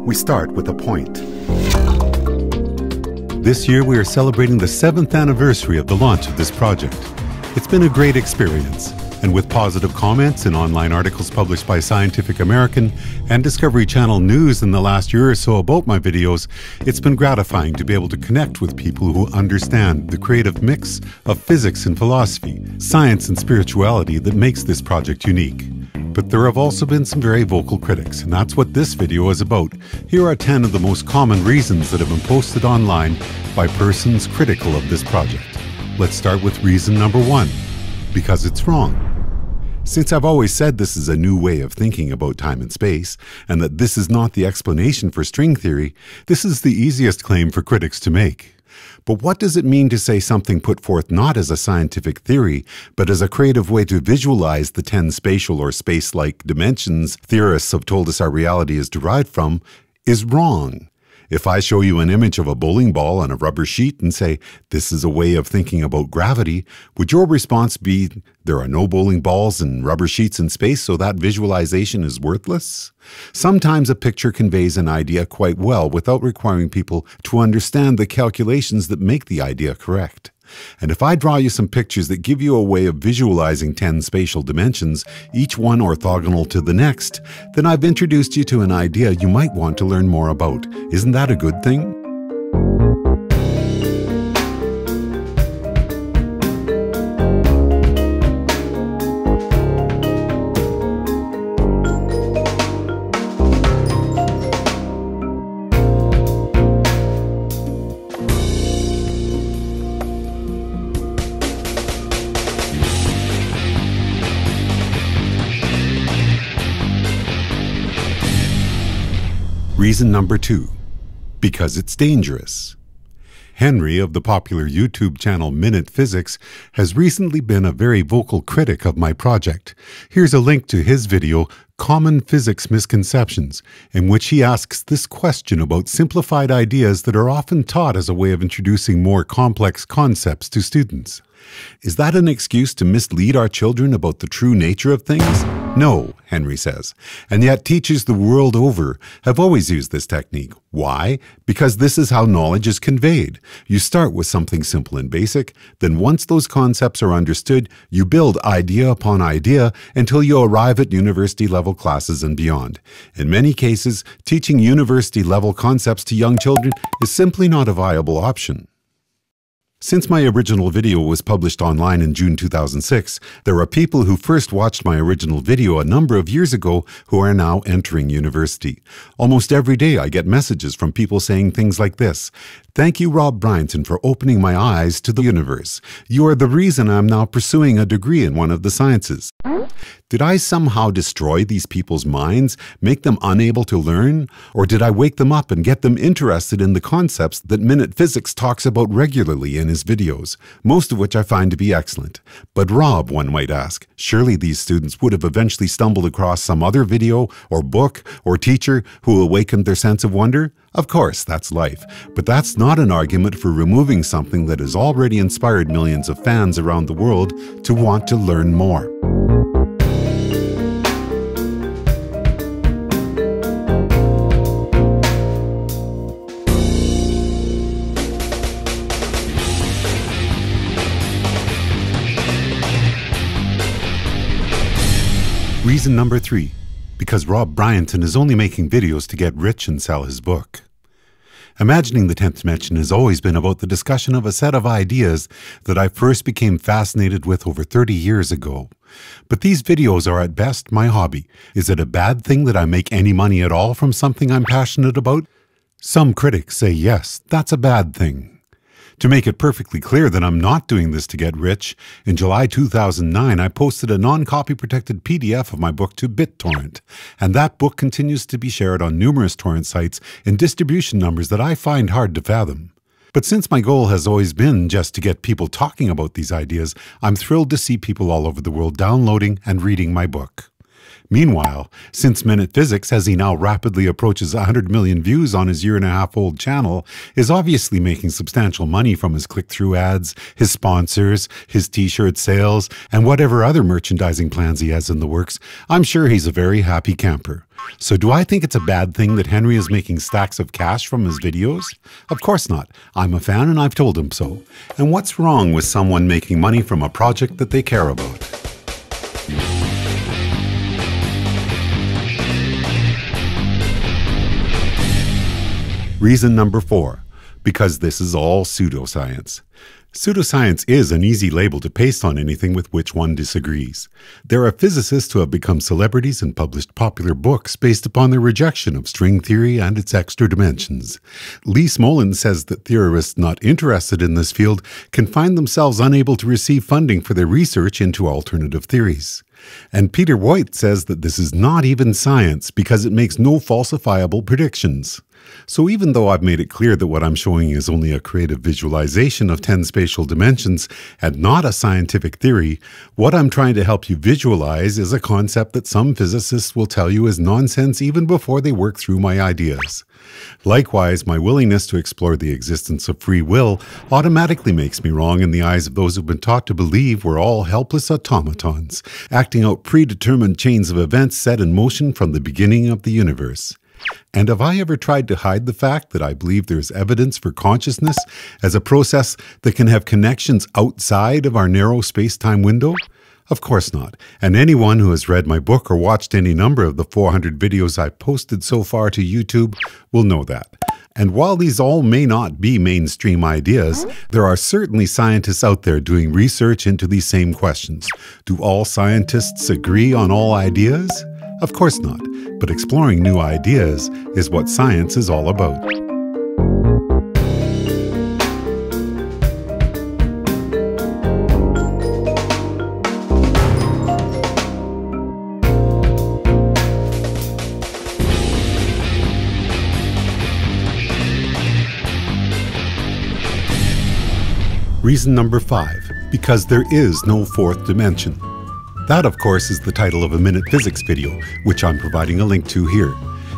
We start with a point. This year we are celebrating the 7th anniversary of the launch of this project. It's been a great experience, and with positive comments in online articles published by Scientific American and Discovery Channel News in the last year or so about my videos, it's been gratifying to be able to connect with people who understand the creative mix of physics and philosophy, science and spirituality that makes this project unique. But there have also been some very vocal critics, and that's what this video is about. Here are 10 of the most common reasons that have been posted online by persons critical of this project. Let's start with reason number 1, because it's wrong. Since I've always said this is a new way of thinking about time and space, and that this is not the explanation for string theory, this is the easiest claim for critics to make. But what does it mean to say something put forth not as a scientific theory, but as a creative way to visualize the 10 spatial or space-like dimensions theorists have told us our reality is derived from, is wrong? If I show you an image of a bowling ball on a rubber sheet and say, this is a way of thinking about gravity, would your response be, there are no bowling balls and rubber sheets in space, so that visualization is worthless? Sometimes a picture conveys an idea quite well without requiring people to understand the calculations that make the idea correct. And if I draw you some pictures that give you a way of visualizing 10 spatial dimensions, each one orthogonal to the next, then I've introduced you to an idea you might want to learn more about. Isn't that a good thing? Reason number 2, because it's dangerous. Henry of the popular YouTube channel Minute Physics has recently been a very vocal critic of my project. Here's a link to his video, Common Physics Misconceptions, in which he asks this question about simplified ideas that are often taught as a way of introducing more complex concepts to students. Is that an excuse to mislead our children about the true nature of things? No, Henry says, and yet teachers the world over have always used this technique. Why? Because this is how knowledge is conveyed. You start with something simple and basic, then once those concepts are understood, you build idea upon idea until you arrive at university-level classes and beyond. In many cases, teaching university-level concepts to young children is simply not a viable option. Since my original video was published online in June 2006, there are people who first watched my original video a number of years ago who are now entering university. Almost every day I get messages from people saying things like this: "Thank you, Rob Bryanton, for opening my eyes to the universe. You are the reason I'm now pursuing a degree in one of the sciences." Did I somehow destroy these people's minds, make them unable to learn? Or did I wake them up and get them interested in the concepts that Minute Physics talks about regularly in his videos, most of which I find to be excellent? But Rob, one might ask, surely these students would have eventually stumbled across some other video or book or teacher who awakened their sense of wonder? Of course, that's life, but that's not an argument for removing something that has already inspired millions of fans around the world to want to learn more. Reason number 3, because Rob Bryanton is only making videos to get rich and sell his book. Imagining the 10th Dimension has always been about the discussion of a set of ideas that I first became fascinated with over 30 years ago. But these videos are at best my hobby. Is it a bad thing that I make any money at all from something I'm passionate about? Some critics say yes, that's a bad thing. To make it perfectly clear that I'm not doing this to get rich, in July 2009 I posted a non-copy protected PDF of my book to BitTorrent, and that book continues to be shared on numerous torrent sites in distribution numbers that I find hard to fathom. But since my goal has always been just to get people talking about these ideas, I'm thrilled to see people all over the world downloading and reading my book. Meanwhile, since Minute Physics, as he now rapidly approaches 100 million views on his year-and-a-half-old channel, is obviously making substantial money from his click-through ads, his sponsors, his t-shirt sales, and whatever other merchandising plans he has in the works, I'm sure he's a very happy camper. So do I think it's a bad thing that Henry is making stacks of cash from his videos? Of course not. I'm a fan and I've told him so. And what's wrong with someone making money from a project that they care about? Reason number 4, because this is all pseudoscience. Pseudoscience is an easy label to paste on anything with which one disagrees. There are physicists who have become celebrities and published popular books based upon their rejection of string theory and its extra dimensions. Lee Smolin says that theorists not interested in this field can find themselves unable to receive funding for their research into alternative theories. And Peter Voigt says that this is not even science because it makes no falsifiable predictions. So even though I've made it clear that what I'm showing is only a creative visualization of 10 spatial dimensions and not a scientific theory, what I'm trying to help you visualize is a concept that some physicists will tell you is nonsense even before they work through my ideas. Likewise, my willingness to explore the existence of free will automatically makes me wrong in the eyes of those who've been taught to believe we're all helpless automatons, acting out predetermined chains of events set in motion from the beginning of the universe. And have I ever tried to hide the fact that I believe there's evidence for consciousness as a process that can have connections outside of our narrow space-time window? Of course not. And anyone who has read my book or watched any number of the 400 videos I've posted so far to YouTube will know that. And while these all may not be mainstream ideas, there are certainly scientists out there doing research into these same questions. Do all scientists agree on all ideas? Of course not, but exploring new ideas is what science is all about. Reason number 5, because there is no fourth dimension. That, of course, is the title of a Minute Physics video, which I'm providing a link to here.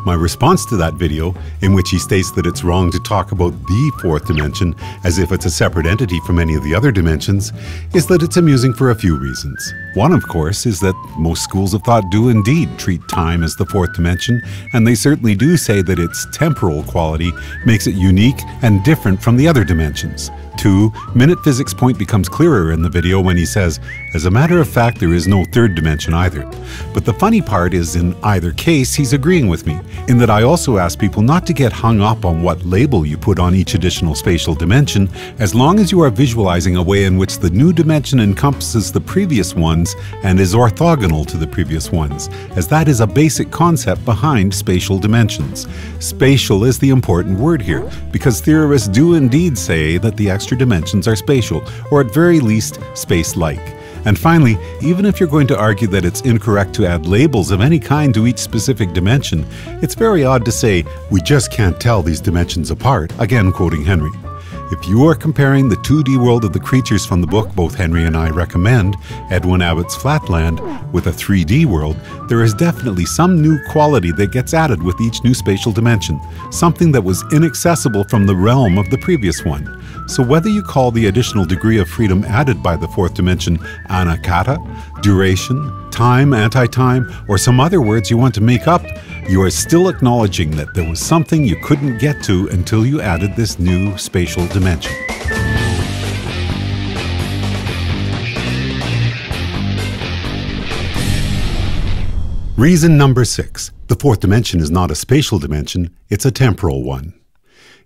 My response to that video, in which he states that it's wrong to talk about the fourth dimension as if it's a separate entity from any of the other dimensions, is that it's amusing for a few reasons. One, of course, is that most schools of thought do indeed treat time as the fourth dimension, and they certainly do say that its temporal quality makes it unique and different from the other dimensions. 2, Minute Physics' point becomes clearer in the video when he says, as a matter of fact, there is no third dimension either. But the funny part is, in either case, he's agreeing with me, in that I also ask people not to get hung up on what label you put on each additional spatial dimension, as long as you are visualizing a way in which the new dimension encompasses the previous ones and is orthogonal to the previous ones, as that is a basic concept behind spatial dimensions. Spatial is the important word here, because theorists do indeed say that the extra dimensions are spatial, or at very least, space-like. And finally, even if you're going to argue that it's incorrect to add labels of any kind to each specific dimension, it's very odd to say, we just can't tell these dimensions apart, again quoting Henry. If you are comparing the 2D world of the creatures from the book both Henry and I recommend, Edwin Abbott's Flatland, with a 3D world, there is definitely some new quality that gets added with each new spatial dimension, something that was inaccessible from the realm of the previous one. So whether you call the additional degree of freedom added by the fourth dimension anakhata, duration, time, anti-time, or some other words you want to make up, you are still acknowledging that there was something you couldn't get to until you added this new spatial dimension. Reason number 6. The fourth dimension is not a spatial dimension, it's a temporal one.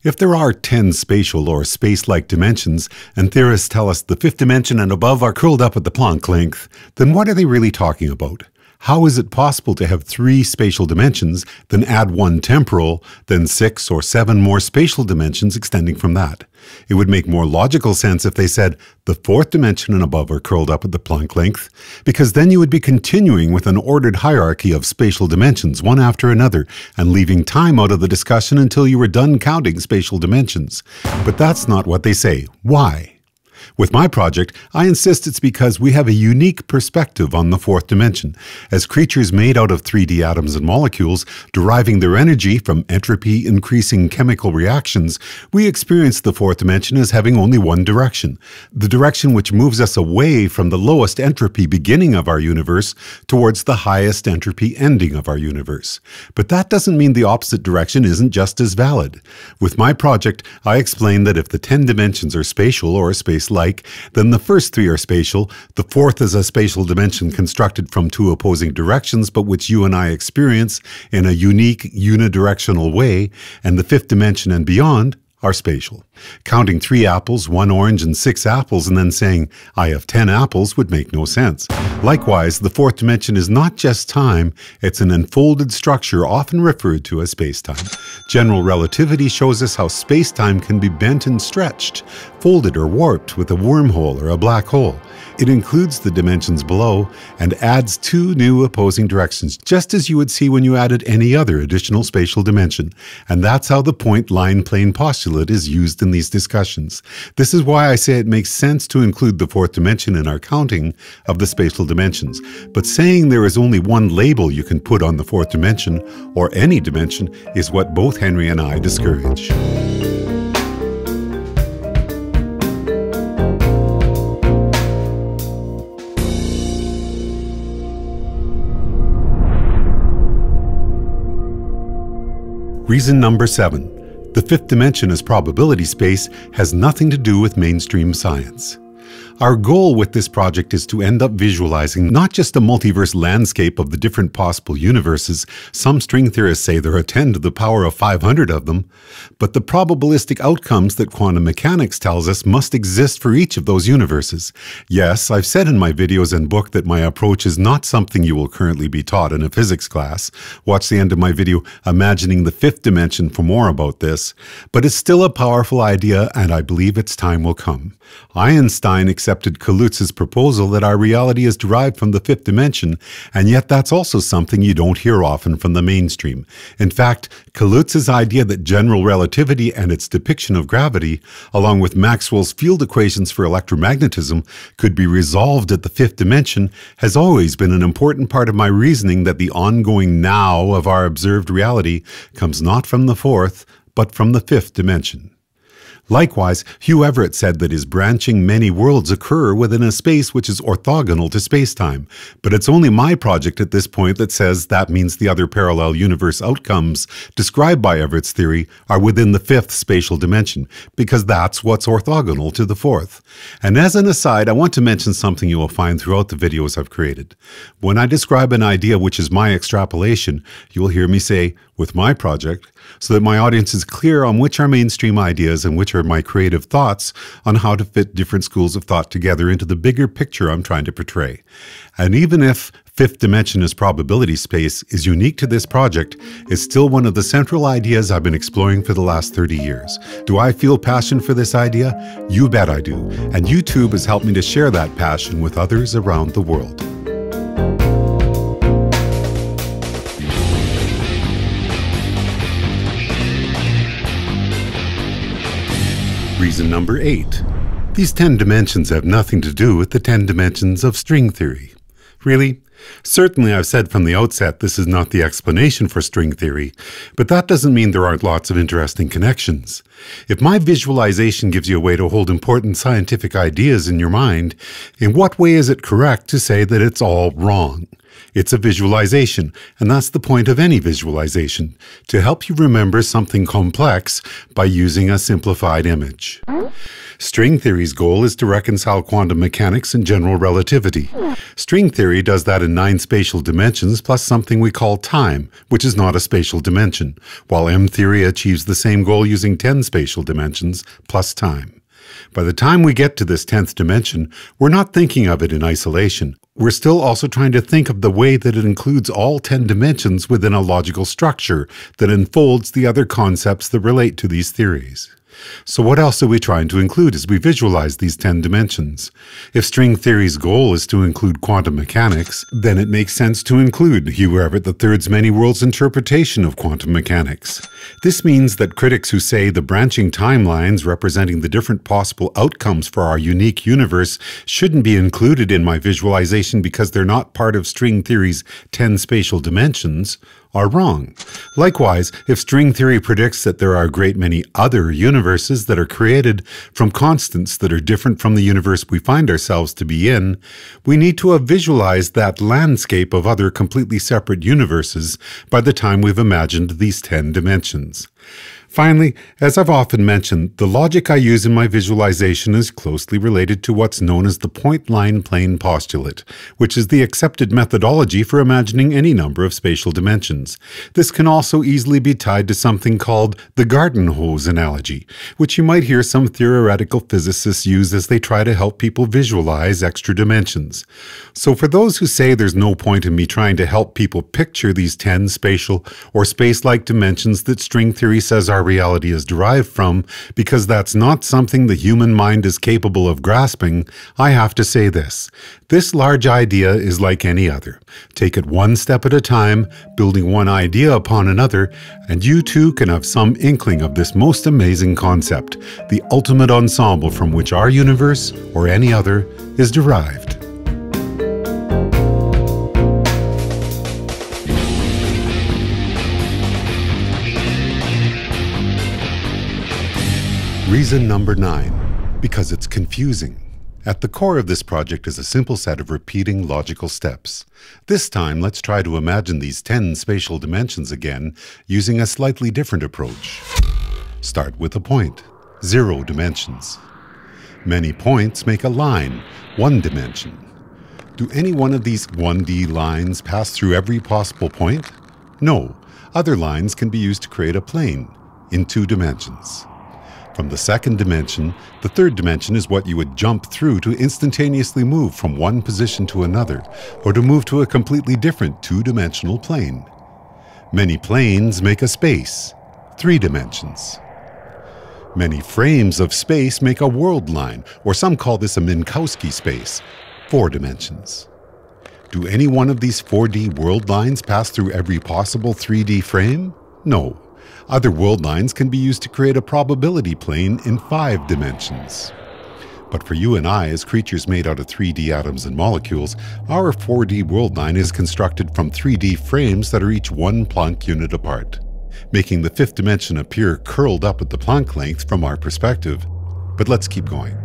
If there are 10 spatial or space-like dimensions, and theorists tell us the fifth dimension and above are curled up at the Planck length, then what are they really talking about? How is it possible to have 3 spatial dimensions, then add 1 temporal, then 6 or 7 more spatial dimensions extending from that? It would make more logical sense if they said the fourth dimension and above are curled up at the Planck length, because then you would be continuing with an ordered hierarchy of spatial dimensions, one after another, and leaving time out of the discussion until you were done counting spatial dimensions. But that's not what they say. Why? With my project, I insist it's because we have a unique perspective on the fourth dimension. As creatures made out of 3D atoms and molecules, deriving their energy from entropy-increasing chemical reactions, we experience the fourth dimension as having only one direction, the direction which moves us away from the lowest entropy beginning of our universe towards the highest entropy ending of our universe. But that doesn't mean the opposite direction isn't just as valid. With my project, I explain that if the 10 dimensions are spatial or space-like, then the first 3 are spatial, the fourth is a spatial dimension constructed from 2 opposing directions but which you and I experience in a unique unidirectional way, and the 5th dimension and beyond are spatial. Counting 3 apples, 1 orange, and 6 apples, and then saying, I have 10 apples, would make no sense. Likewise, the fourth dimension is not just time, it's an unfolded structure often referred to as space-time. General relativity shows us how space-time can be bent and stretched, folded or warped with a wormhole or a black hole. It includes the dimensions below and adds 2 new opposing directions, just as you would see when you added any other additional spatial dimension. And that's how the point-line-plane postulate is used in these discussions. This is why I say it makes sense to include the fourth dimension in our counting of the spatial dimensions. But saying there is only one label you can put on the fourth dimension, or any dimension, is what both Henry and I discourage. Reason number 7. The 5th dimension as probability space has nothing to do with mainstream science. Our goal with this project is to end up visualizing not just a multiverse landscape of the different possible universes, some string theorists say there are 10 to the power of 500 of them, but the probabilistic outcomes that quantum mechanics tells us must exist for each of those universes. Yes, I've said in my videos and book that my approach is not something you will currently be taught in a physics class. Watch the end of my video, Imagining the 5th Dimension, for more about this, but it's still a powerful idea and I believe its time will come. Einstein accepted Kalutz's proposal that our reality is derived from the 5th dimension, and yet that's also something you don't hear often from the mainstream. In fact, Kalutz's idea that general relativity and its depiction of gravity, along with Maxwell's field equations for electromagnetism, could be resolved at the 5th dimension has always been an important part of my reasoning that the ongoing now of our observed reality comes not from the 4th, but from the 5th dimension. Likewise, Hugh Everett said that his branching many worlds occur within a space which is orthogonal to spacetime, but it's only my project at this point that says that means the other parallel universe outcomes described by Everett's theory are within the 5th spatial dimension, because that's what's orthogonal to the 4th. And as an aside, I want to mention something you will find throughout the videos I've created. When I describe an idea which is my extrapolation, you will hear me say, with my project, so that my audience is clear on which are mainstream ideas and which are my creative thoughts on how to fit different schools of thought together into the bigger picture I'm trying to portray. And even if 5th dimension as probability space is unique to this project, it's still one of the central ideas I've been exploring for the last 30 years. Do I feel passion for this idea? You bet I do. And YouTube has helped me to share that passion with others around the world. Reason number 8. These 10 dimensions have nothing to do with the 10 dimensions of string theory. Really? Certainly I've said from the outset this is not the explanation for string theory, but that doesn't mean there aren't lots of interesting connections. If my visualization gives you a way to hold important scientific ideas in your mind, in what way is it correct to say that it's all wrong? It's a visualization, and that's the point of any visualization, to help you remember something complex by using a simplified image. String theory's goal is to reconcile quantum mechanics and general relativity. String theory does that in 9 spatial dimensions plus something we call time, which is not a spatial dimension, while M-theory achieves the same goal using 10 spatial dimensions plus time. By the time we get to this 10th dimension, we're not thinking of it in isolation. We're still also trying to think of the way that it includes all 10 dimensions within a logical structure that unfolds the other concepts that relate to these theories. So what else are we trying to include as we visualize these 10 dimensions? If string theory's goal is to include quantum mechanics, then it makes sense to include Hugh Everett III's many worlds interpretation of quantum mechanics. This means that critics who say the branching timelines representing the different possible outcomes for our unique universe shouldn't be included in my visualization because they're not part of string theory's 10 spatial dimensions are wrong. Likewise, if string theory predicts that there are a great many other universes that are created from constants that are different from the universe we find ourselves to be in, we need to have visualized that landscape of other completely separate universes by the time we've imagined these 10 dimensions. Finally, as I've often mentioned, the logic I use in my visualization is closely related to what's known as the point-line plane postulate, which is the accepted methodology for imagining any number of spatial dimensions. This can also easily be tied to something called the garden hose analogy, which you might hear some theoretical physicists use as they try to help people visualize extra dimensions. So for those who say there's no point in me trying to help people picture these 10 spatial or space-like dimensions that string theory says our reality is derived from, because that's not something the human mind is capable of grasping, I have to say this. This large idea is like any other. Take it one step at a time, building one idea upon another, and you too can have some inkling of this most amazing concept, the ultimate ensemble from which our universe, or any other, is derived. Reason number 9, because it's confusing. At the core of this project is a simple set of repeating logical steps. This time, let's try to imagine these 10 spatial dimensions again using a slightly different approach. Start with a point, 0 dimensions. Many points make a line, 1 dimension. Do any one of these 1D lines pass through every possible point? No. Other lines can be used to create a plane in 2 dimensions. From the second dimension, the third dimension is what you would jump through to instantaneously move from one position to another, or to move to a completely different 2-dimensional plane. Many planes make a space, 3 dimensions. Many frames of space make a world line, or some call this a Minkowski space, 4 dimensions. Do any one of these 4D world lines pass through every possible 3D frame? No. Other world lines can be used to create a probability plane in 5 dimensions. But for you and I, as creatures made out of 3D atoms and molecules, our 4D world line is constructed from 3D frames that are each 1 Planck unit apart, making the 5th dimension appear curled up at the Planck length from our perspective. But let's keep going.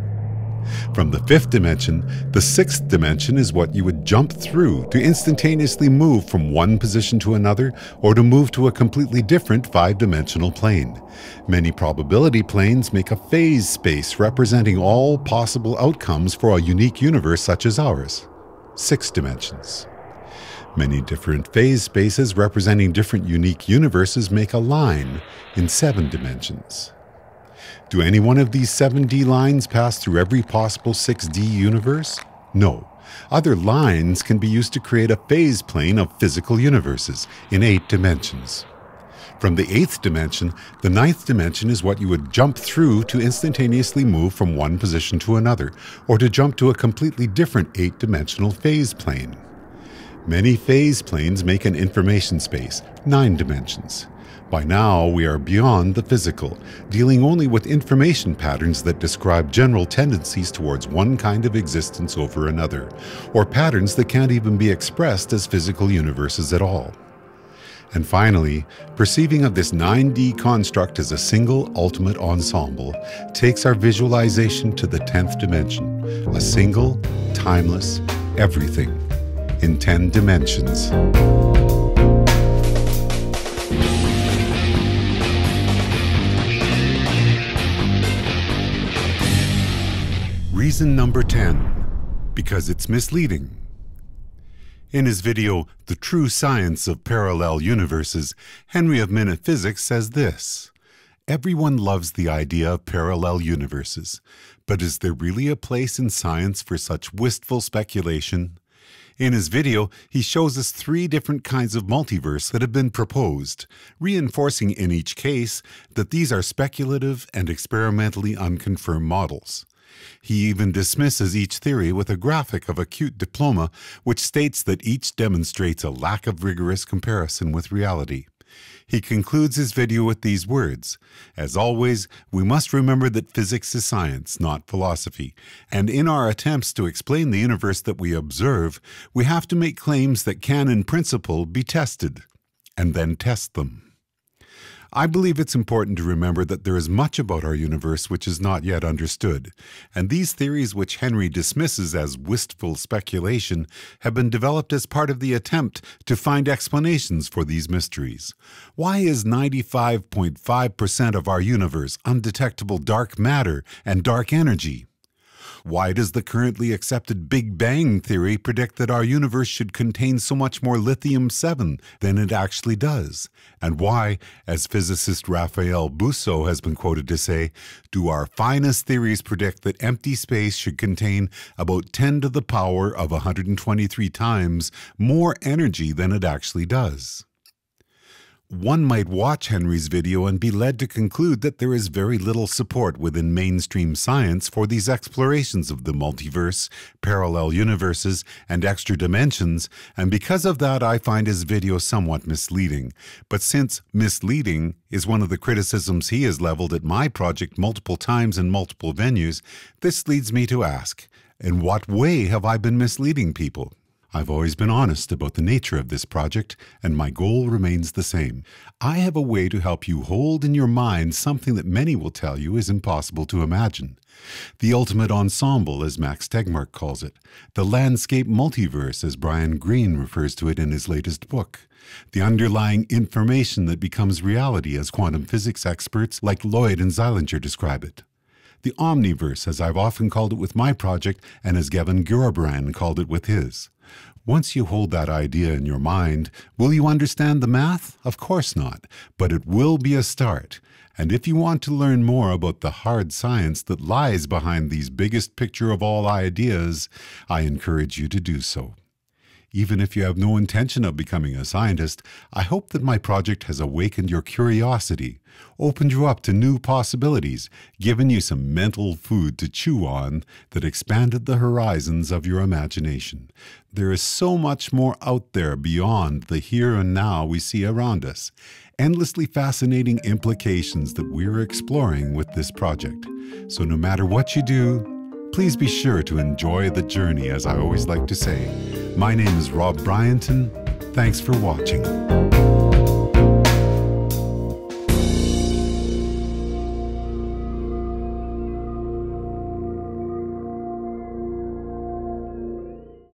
From the 5th dimension, the 6th dimension is what you would jump through to instantaneously move from one position to another, or to move to a completely different 5-dimensional plane. Many probability planes make a phase space representing all possible outcomes for a unique universe such as ours, 6 dimensions. Many different phase spaces representing different unique universes make a line in 7 dimensions. Do any one of these 7D lines pass through every possible 6D universe? No. Other lines can be used to create a phase plane of physical universes in 8 dimensions. From the 8th dimension, the 9th dimension is what you would jump through to instantaneously move from one position to another, or to jump to a completely different 8-dimensional phase plane. Many phase planes make an information space, 9 dimensions. By now, we are beyond the physical, dealing only with information patterns that describe general tendencies towards one kind of existence over another, or patterns that can't even be expressed as physical universes at all. And finally, perceiving of this 9D construct as a single ultimate ensemble takes our visualization to the 10th dimension, a single, timeless, everything in 10 dimensions. Reason number 10, because it's misleading. In his video, The True Science of Parallel Universes, Henry of Minute Physics says this: everyone loves the idea of parallel universes, but is there really a place in science for such wistful speculation? In his video, he shows us 3 different kinds of multiverse that have been proposed, reinforcing in each case that these are speculative and experimentally unconfirmed models. He even dismisses each theory with a graphic of a cute diploma which states that each demonstrates a lack of rigorous comparison with reality. He concludes his video with these words: "As always, we must remember that physics is science, not philosophy, and in our attempts to explain the universe that we observe, we have to make claims that can, in principle, be tested, and then test them." I believe it's important to remember that there is much about our universe which is not yet understood, and these theories which Henry dismisses as wistful speculation have been developed as part of the attempt to find explanations for these mysteries. Why is 95.5% of our universe undetectable dark matter and dark energy? Why does the currently accepted Big Bang theory predict that our universe should contain so much more lithium-7 than it actually does? And why, as physicist Raphael Bousso has been quoted to say, do our finest theories predict that empty space should contain about 10 to the power of 123 times more energy than it actually does? One might watch Henry's video and be led to conclude that there is very little support within mainstream science for these explorations of the multiverse, parallel universes, and extra dimensions, and because of that I find his video somewhat misleading. But since misleading is one of the criticisms he has leveled at my project multiple times in multiple venues, this leads me to ask, in what way have I been misleading people? I've always been honest about the nature of this project, and my goal remains the same. I have a way to help you hold in your mind something that many will tell you is impossible to imagine. The ultimate ensemble, as Max Tegmark calls it. The landscape multiverse, as Brian Greene refers to it in his latest book. The underlying information that becomes reality, as quantum physics experts like Lloyd and Zeilinger describe it. The omniverse, as I've often called it with my project, and as Gavin Gerbrand called it with his. Once you hold that idea in your mind, will you understand the math? Of course not, but it will be a start. And if you want to learn more about the hard science that lies behind these biggest picture of all ideas, I encourage you to do so. Even if you have no intention of becoming a scientist, I hope that my project has awakened your curiosity, opened you up to new possibilities, given you some mental food to chew on that expanded the horizons of your imagination. There is so much more out there beyond the here and now we see around us, endlessly fascinating implications that we're exploring with this project. So no matter what you do, please be sure to enjoy the journey, as I always like to say. My name is Rob Bryanton. Thanks for watching.